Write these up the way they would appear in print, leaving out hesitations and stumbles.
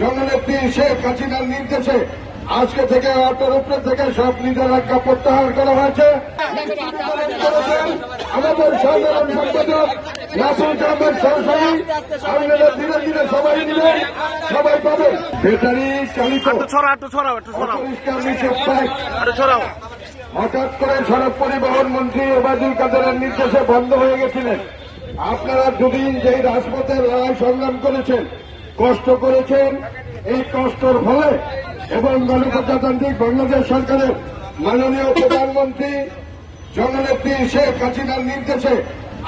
জননেত্রী শেখ হাসিনার নির্দেশে আজকে থেকে অটোর উপরে থেকে সব নিষেধাজ্ঞা প্রত্যাহার করা হয়েছে। আমাদের সাধারণ সম্পাদক নাসির আহমেদ সরকারি আপনারা ধীরে ধীরে সবাই মিলে সবাই পাবে ব্যাটারি চালিত হঠাৎ করে সড়ক পরিবহন মন্ত্রী ওবায়দুল কাদেরের নির্দেশে বন্ধ হয়ে গেছিলেন। আপনারা দুদিন যেই রাজপথে লড়াই সংগ্রাম করেছেন, কষ্ট করেছেন, এই কষ্টের ফলে এবং গণপ্রজাতান্ত্রিক বাংলাদেশ সরকারের মাননীয় প্রধানমন্ত্রী জননেত্রী শেখ হাসিনার নির্দেশে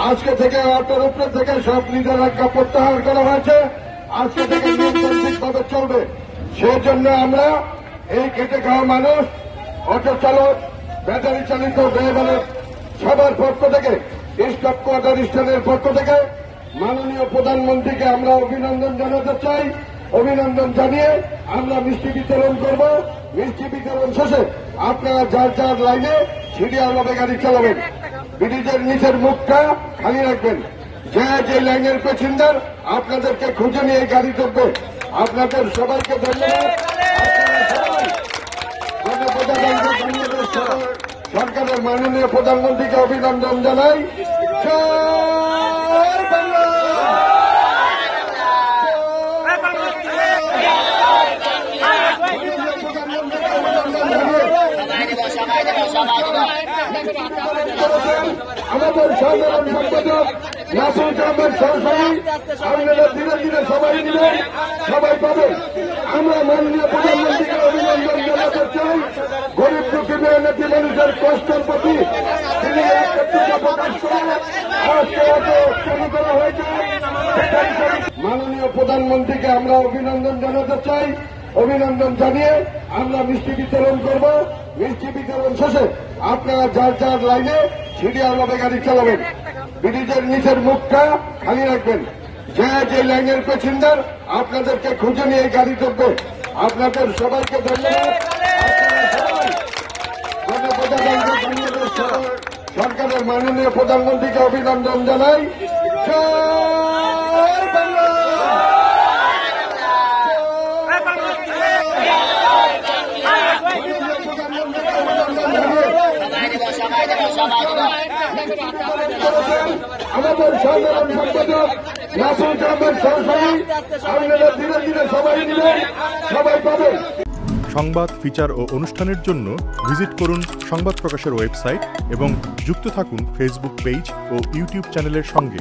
আজকে থেকে অটোর উপরে থেকে সব নিষেধাজ্ঞা প্রত্যাহার করা হয়েছে। আজকে থেকে নিয়মতান্ত্রিকভাবে চলবে। সেই জন্য আমরা এই খেটে খাওয়া মানুষ, অটো চালক, ব্যাটারি চালিত ড্রাইভারের সবার পক্ষ থেকে, স্টাফ কোয়ার্টার স্ট্যান্ডের পক্ষ থেকে মাননীয় প্রধানমন্ত্রীকে আমরা অভিনন্দন জানাতে চাই। অভিনন্দন জানিয়ে আমরা মিষ্টি বিতরণ করব। মিষ্টি বিতরণ শেষে আপনারা যার যার লাইনে সিরিয়ালভাবে গাড়ি চালাবেন। ব্রিজের নিচের মুখটা খালি রাখবেন। যে লাইনের প্যাসেঞ্জার আপনাদেরকে খুঁজে নিয়ে গাড়ি ঢুকবে। আপনাদের সবাইকে ধন্যবাদ। সরকারের মাননীয় প্রধানমন্ত্রীকে অভিনন্দন জানাই। আমাদের সাধারণ সম্পাদক নাসির আহমেদ সরকারি আপনারা ধীরে ধীরে সবাই মিলে সবাই পাবে। আমরা মাননীয় প্রধানমন্ত্রীকে অভিনন্দন জানাতে চাই। গরিব দুঃখী মেহনতি মানুষের কষ্টের প্রতি তিনি একত্রিত প্রকাশ করে আজকে শুরু করা হয়েছে। মাননীয় প্রধানমন্ত্রীকে আমরা অভিনন্দন জানাতে চাই। অভিনন্দন জানিয়ে আমরা মিষ্টি বিতরণ করব। মিষ্টি বিতরণ শেষে আপনারা যার যার লাইনে সিরিয়ালভাবে গাড়ি চালাবেন। ব্রিজের নিচের মুখটা খালি রাখবেন। যে লাইনের প্যাসেঞ্জার আপনাদেরকে খুঁজে নিয়ে গাড়ি ঢুকবে। আপনাদের সবাইকে ধন্যবাদ। সরকারের মাননীয় প্রধানমন্ত্রীকে অভিনন্দন জানাই। আমাদের সাধারণ সম্পাদক নাসির আহমেদ সরকারি আপনারা ধীরে ধীরে সবাই মিলে সবাই পাবে। সংবাদ, ফিচার ও অনুষ্ঠানের জন্য ভিজিট করুন সংবাদ প্রকাশের ওয়েবসাইট এবং যুক্ত থাকুন ফেসবুক পেজ ও ইউটিউব চ্যানেলের সঙ্গে।